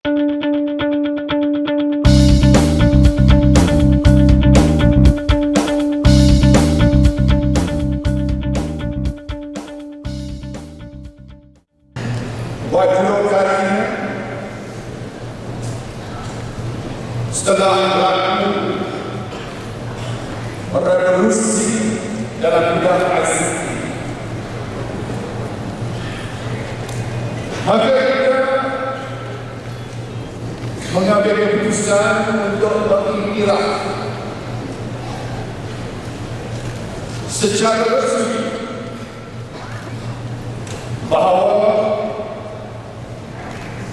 Kedua kalinya setelah berlaku revolusi dalam bidang ICT, maka kita mengambil keputusan untuk mengiktiraf secara resmi bahawa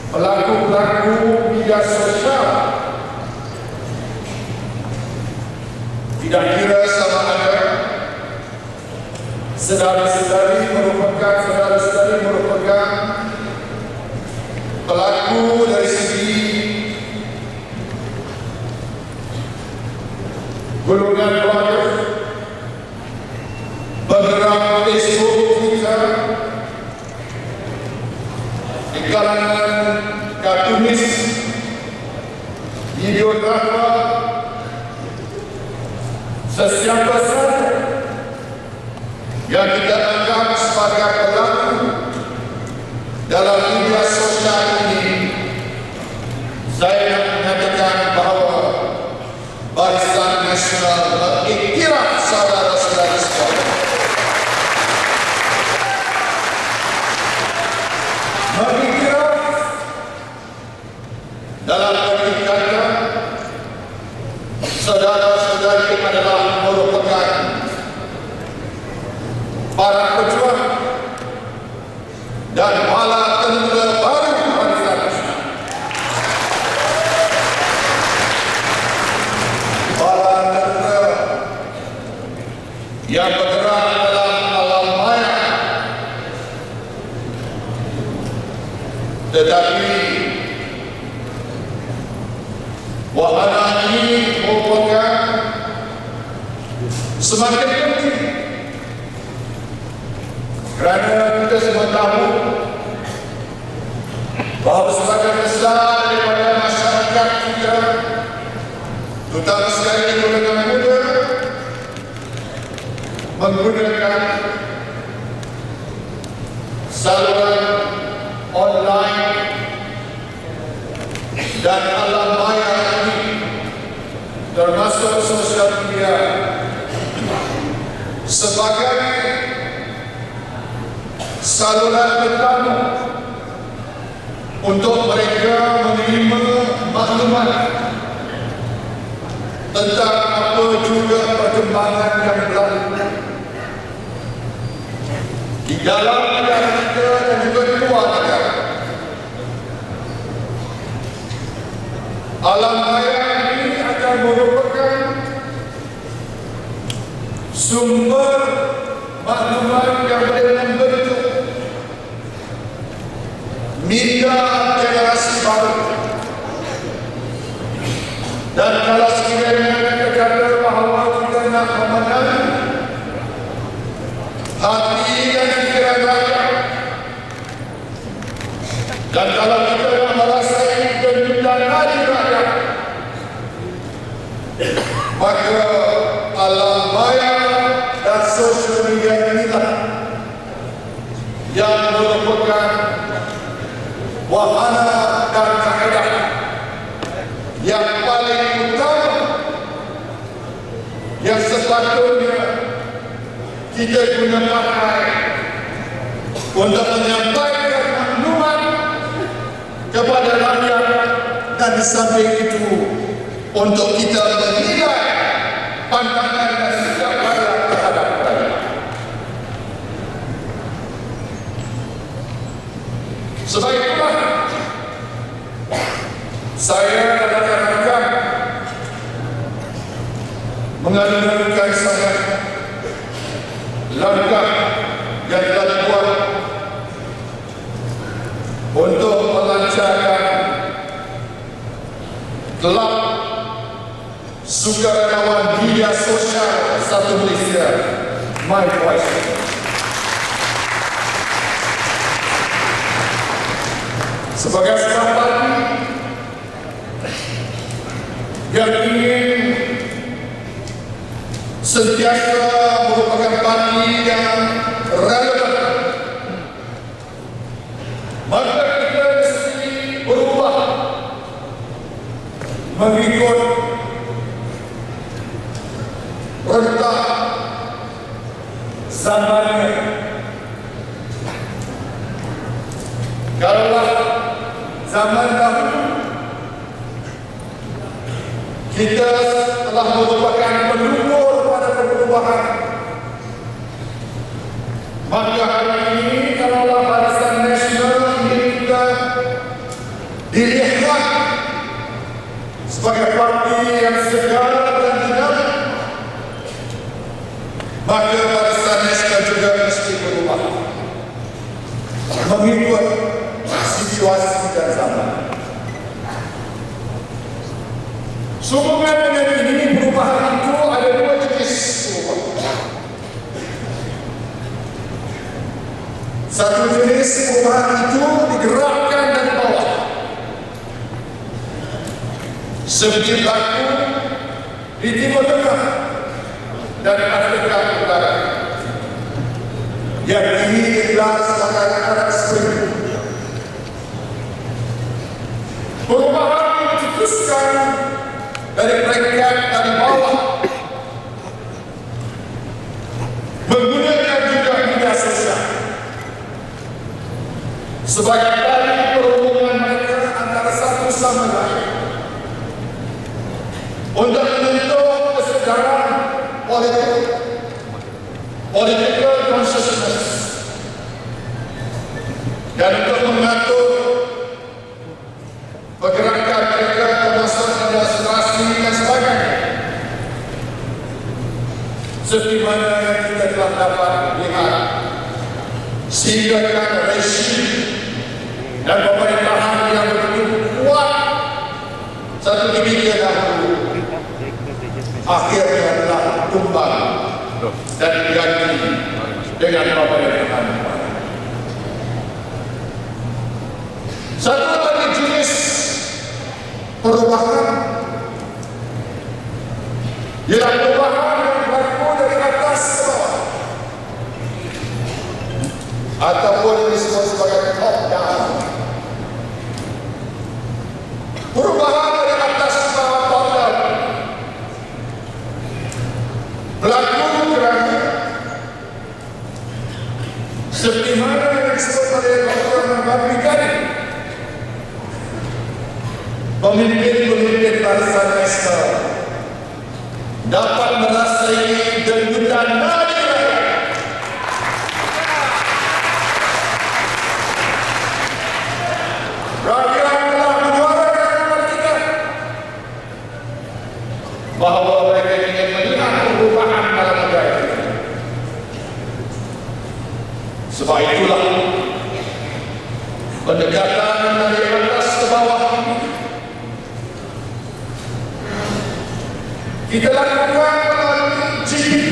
pelaku-pelaku media sosial tidak kira sama ada saudara-saudari merupakan pelaku dari segi golongan keluarga, bergerak Facebook, Twitter, di kalangan kartunis, videografer, sesiapa saja yang kita anggap sebagai pelaku dalam media sosial ini. Saya nak menyatakan bahawa Barisan Nasional mengiktiraf saudara-saudara sekalian, mengiktiraf dalam arti kata saudara-saudari adalah merupakan para pejuang dan bala tentera baru Barisan Nasional. Bala tentera yang bergerak dalam alam maya, tetapi wahana ini merupakan semakin penting kerana kita semua tahu bahawa sebagian besar daripada masyarakat kita, terutama sekali golongan muda, menggunakan saluran online dan alam maya ini, termasuk sosial media, sebagai saluran pertama untuk mereka menerima maklumat tentang apa juga perkembangan yang berlaku di dalam negara kita dan juga di luar negara. Alam maya ini akan merupakan sumber maklumat yang membentuk media generasi baru. Dan kalau sekiranya kita kata bahawa kita nak memenang hati dan fikiran rakyat, dan kalau kita nak merasai kejutan hati rakyat, maka alam maya dan sosial media inilah yang merupakan wahana dan kaedah yang paling utama yang sepatutnya kita guna pakai untuk menyampaikan maklumat kepada rakyat, dan di samping itu untuk kita menilai pandangan dan sikap rakyat terhadap rakyat. Sebab itulah saya dan rakan-rakan mengadakan sangat langkah yang telah dibuat untuk melancarkan kelab sukarelawan media sosial satu Malaysia, My Voice. Sebagai sebab tadi yang ingin sentiasa merupakan parti yang relevan, maka kita mesti berubah mengikut rentak zamannya. Kalaulah zaman dahulu kita telah merupakan pelupur pada perubahan, maka hari ini kalaulah Barisan Nasional ini kita dilihat sebagai parti yang segar dan dinamik, maka Barisan Nasional juga mesti berubah mengikut situasi dan zaman. Sehubungan dengan ini, perubahan itu ada dua jenis perubahan. Satu jenis perubahan itu digerakkan dari bawah, seperti berlaku di Timur Tengah dan Afrika Utara, yang ini digelar sebagai Arab Spring. Perubahan dicetuskan dari peringkat dari bawah, menggunakan juga media sosial sebagai tali perhubungan mereka antara satu sama lain untuk membentuk kesedaran politik, political consciousness, dan untuk mengatur pergerakan mereka termasuk demonstrasi dan sebagainya, seperti mana yang kita telah dapat lihat, sehingga resim dan pemerintahan yang begitu kuat satu ketika dahulu akhirnya telah tumbang dan diganti dengan pemerintahan baru. Satu lagi jenis perubahan ialah perubahan yang berlaku dari atas ke bawah, ataupun disebut sebagai top down. Perubahan dari atas ke bawah, top down, berlaku kerana seperti mana yang disebut oleh Dr. Mahbub tadi, pemimpin-pemimpin Barisan Nasional dapat merasai dengkutan nadi rakyat. Rakyat telah menyuarakan kepada kita bahawa mereka ingin melihat perubahan dalam negara kita. Sebab itulah pendekatan dari atas ke bawah kita lakukan melalui GP,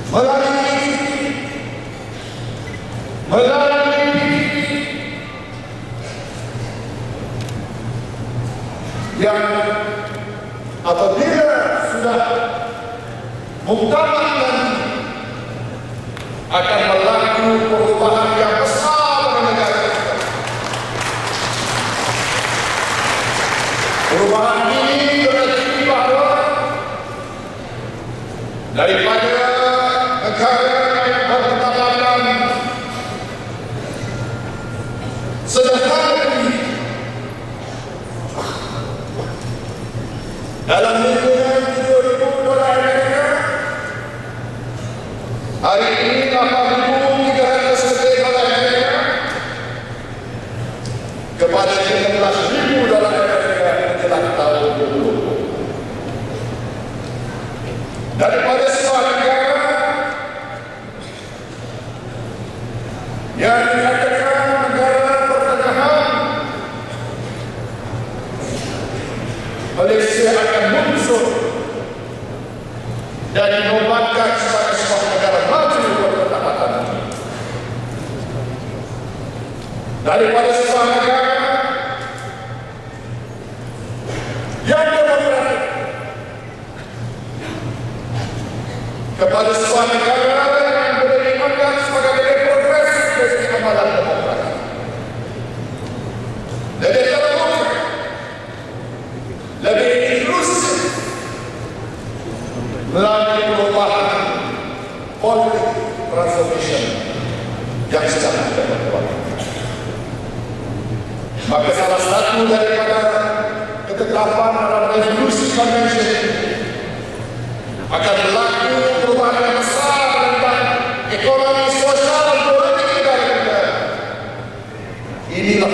melalui yang apabila sudah muktamar nanti akan berlaku perubahan yang besar pada negara kita. Perubahan ini berarti bahawa daripada negara yang berpendapatan sederhana ini dalam lingkungan $7,000 Amerika, hari ini $8,300 Amerika kepada $15,000 Amerika menjelang tahun 2020. Daripada sebuah negara yang dikatakan negara pertengahan, Malaysia akan muncul dan dinobatkan sebagai sebuah negara maju berpendapatan. Daripada sebuah negara lebih terbuka, lebih inklusif melalui perubahan politik transformation yang sedang kita lakukan. Maka salah satu daripada ketetapan dalam resolusi konvensi akan berlaku perubahan yang besar tentang ekonomi, sosial, dan politik negara kita. Inilah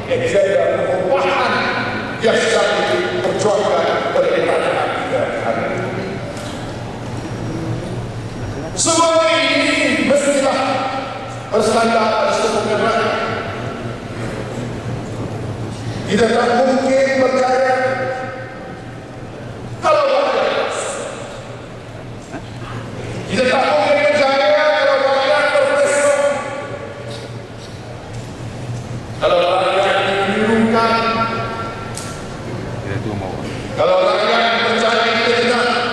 agenda perubahan yang sedang diperjuangkan oleh negara kita hari ini. Semua ini mestilah bersandar pada sebuah rakyat. Tidak mungkin berjaya kalau rakyat. Tidak mungkin berjaya kalau rakyat terpesona. Kalau rakyat dibingungkan, kalau rakyat mencari kebenaran,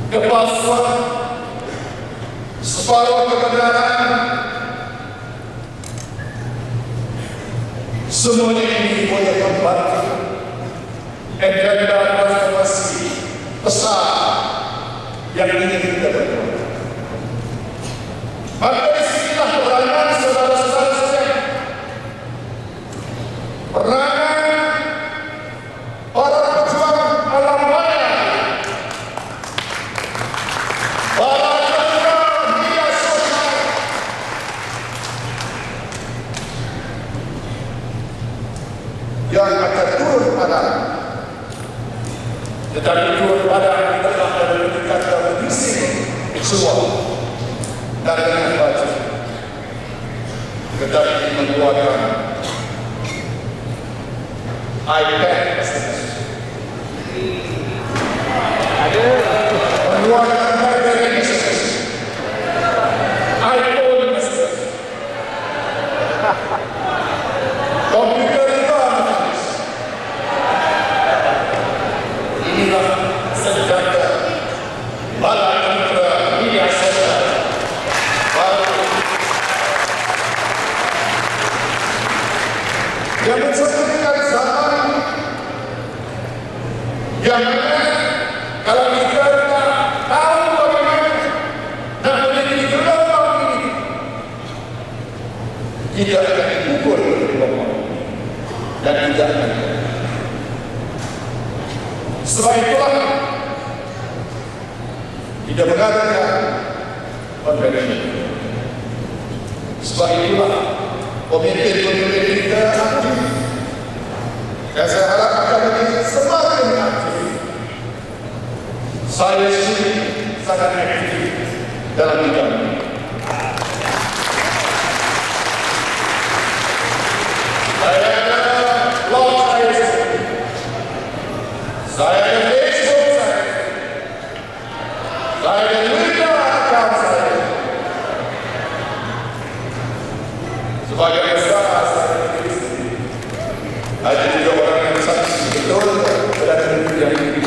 kepalsuan, separuh kebenaran, semuanya ini boleh membantu agenda transformasi besar yang ingin kita lakukan. Maka disinilah peranan saudara-saudara sekalian, peranan para pejuang alam raya, para pejuang media sosial, yang akan turun pada, tetapi turun pada adalah pada ketika kita berbising semua dan dengan baju, tetapi mengeluarkan iPad, mengeluarkan BlackBerry, iPhone, komputer. Inilah senjata bala tentera media sosial yang mencerminkan zaman yang mana kalau kita tak tahu bagaimana nak memiliki gelombang ini, kita akan dipukul oleh gelombang dan tidak akan. Sebab itulah tidak mengadakan konvensi. Sebab itulah pemimpin-pemimpin kita aktif. Dan saya harap akan menjadi semakin aktif. Saya sendiri sangat aktif dalam bidang ini. Saya ada blog saya sendiri. Saya ada Facebook saya. Saya ada Twitter account saya. Sebagai usaha saya sendiri. Ada juga orang yang saksi betul pada dunia ini.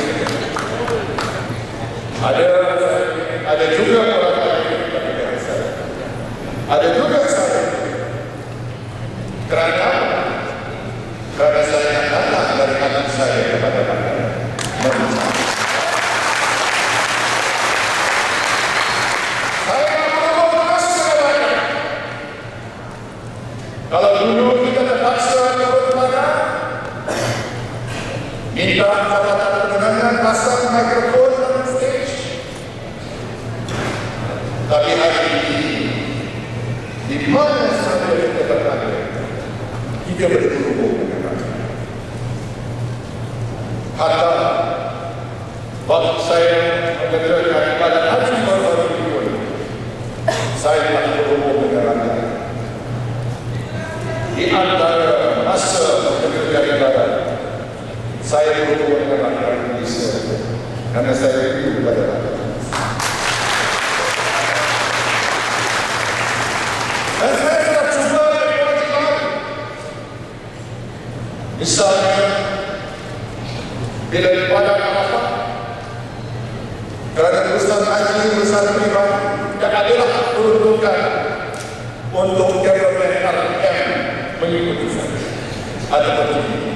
Ada juga orang lain saya. Ada juga saya. Kerana saya datang dari hati saya kepada rakyat. Saya berkomunikasi dengan rakyat. Kalau dulu kita terpaksa turun tangan, minta jabatan pemenangan, pasang mikrofon dan stage. Tapi hari ini, di mana saja kita berada, kita berhubung dengan rakyat. Hatta waktu saya mengerjakan pada haji baru-baru ini, saya telah berhubung dengan rakyat. Di antara masa mengerjakan ibadah, saya berhubung dengan rakyat Indonesia karena saya rindu kepada rakyat. Dan saya telah cuba dari politik lain. Misalnya, bila di Padang apa? Kerana urusan haji, urusan pribadi, tidak adalah peruntukan untuk government RPM ada begini.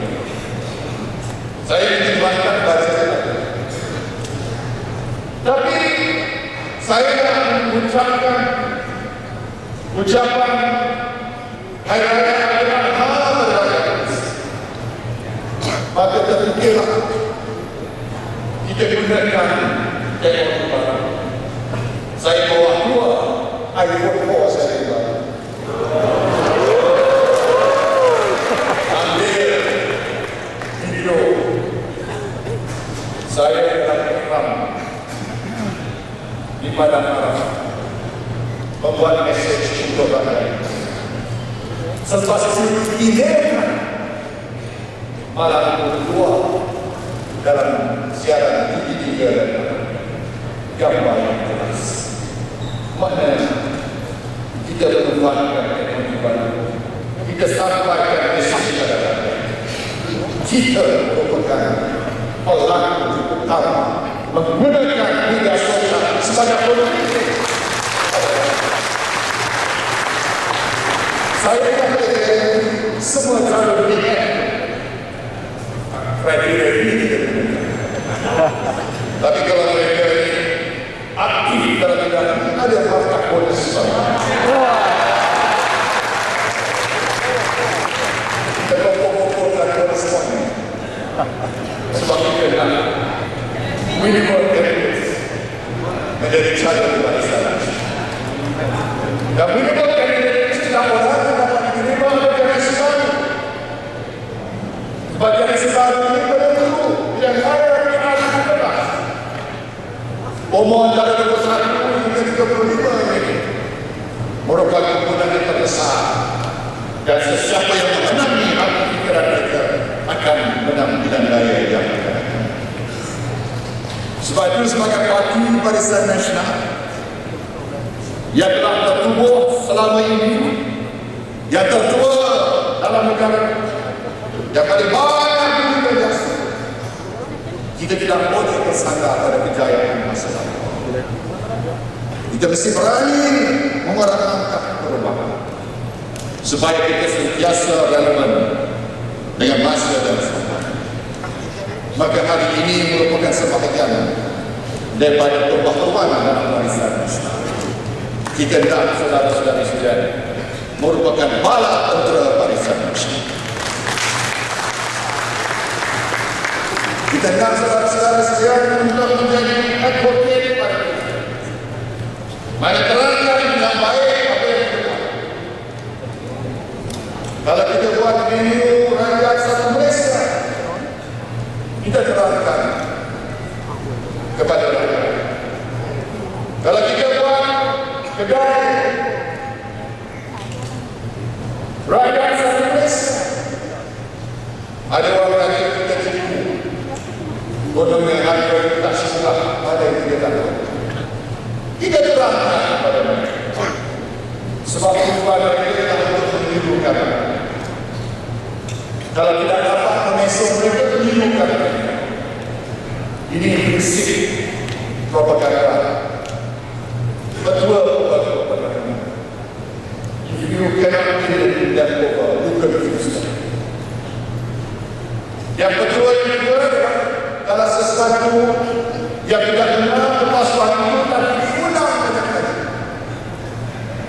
Saya dijelaskan bahasa tapi saya nak mengucapkan ucapan hari raya Adha maka terfikirlah kita gunakan teknologi baru. Saya bawa keluar iPhone 4 saya baru. Ambil video saya dalam ikram di Padang Araf membuat mesej untuk rakyat. Selepas itu idekan malam kedua dalam siaran TV3 gambar yang jelas. Mana kita memanfaatkan teknologi baru, kita sampaikan mesej kepada rakyat. Kita merupakan pelaku utama menggunakan media sosial sebagai politik. Saya katakan semua cara BM kriteria ini kita gunakan. Tapi kalau mereka aktif dalam bidang ada fakta polis kita memfokuskan polis semuanya sebab kita nak minimal evidence menjadi cara di barisan dan minimal evidence tidak orang dapat diterima oleh generasi baru sebab generasi baru ini perlu yang ada di atas kertas umur antara 21 hingga 35 ini merupakan kemudahan yang terbesar dan sesiapa yang mengenali hati pikiran mereka akan menang pilihan raya yang akan datang. Sebab itu sebagai parti Barisan Nasional yang telah bertubuh selama ini, yang tertua dalam negara, yang paling banyak dunia biasa, kita tidak boleh bersandar pada kejayaan masa lalu. Kita mesti berani mengeluarkan langkah perubahan supaya kita sentiasa relevan dengan masa dan zaman. Maka hari ini merupakan sebahagian daripada perlawanan dalam Barisan Nasional. Kita dan saudara-saudara sekalian merupakan bala tentera Barisan Nasional. Kita dan saudara-saudara sekalian untuk menjadi advocate pada kita. Mana terangkan yang baik apa yang kita. Kalau kita buat menu rakyat satu Malaysia, kita terangkan kepada rakyat. Kalau kita buat kedai rakyat satu Malaysia, ada orang rakyat kita tipu. Bodohnya harga tak sesuai pada yang kita tahu. Kita terangkan kepada mereka. Sebab tujuan mereka adalah untuk menirukan. Kalau tidak dapat memesong mereka, menirukan mereka. Ini prinsip propaganda. Betul propaganda. If you cannot kill that over, you can refuse them. Yang kedua yang kedua adalah kalau sesuatu yang tidak benar lepas waktu tapi diulang banyak kali,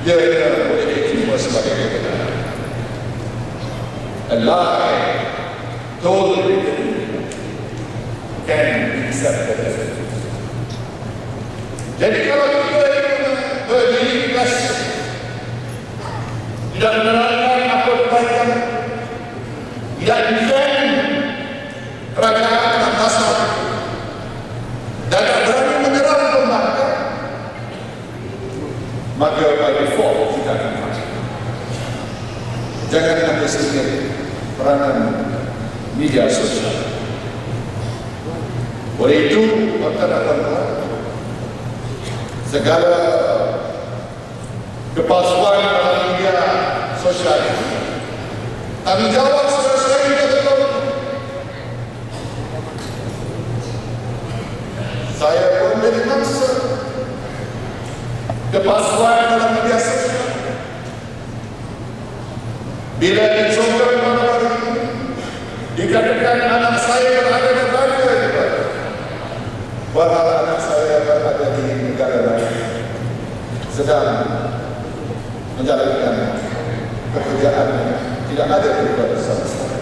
dia boleh diterima sebagai kebenaran. A lie told repeatedly can be accepted as a truth. Jadi kalau kita berdedikasi tidak menerangkan apa kebaikan, tidak defend kerajaan dan dasar dan tak berani menyerang pembantu, maka by default kita akan mati. Jangan underestimate peranan media sosial. Oleh itu, maka dapat segala kepalsuan dalam media sosial tanggungjawab saudara-saudara kita betul. Saya pun menjadi mangsa kepalsuan dalam media sosial. Bila dicontohkan pada hari ini, dikatakan anak saya berada di Belanda, padahal anak saya berada di negara lain, sedang menjalankan pekerjaan tidak ada perubahan sama sekali.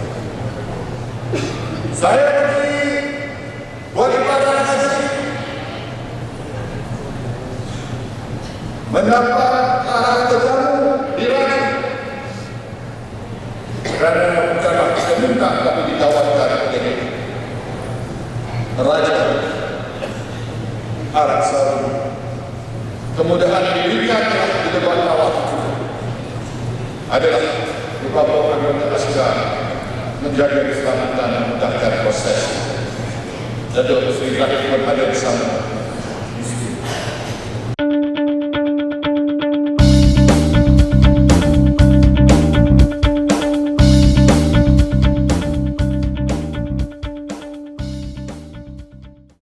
Saya pergi buat ibadah haji, mendapat arah tetamu di Rani, kerana bukanlah kita minta tapi ditawarkan oleh Raja Arab Saudi. Kemudahan diberikan di depan tawaf adalah beberapa anggota askar menjaga keselamatan dan memudahkan proses. Datuk Seri Rahim berada di sana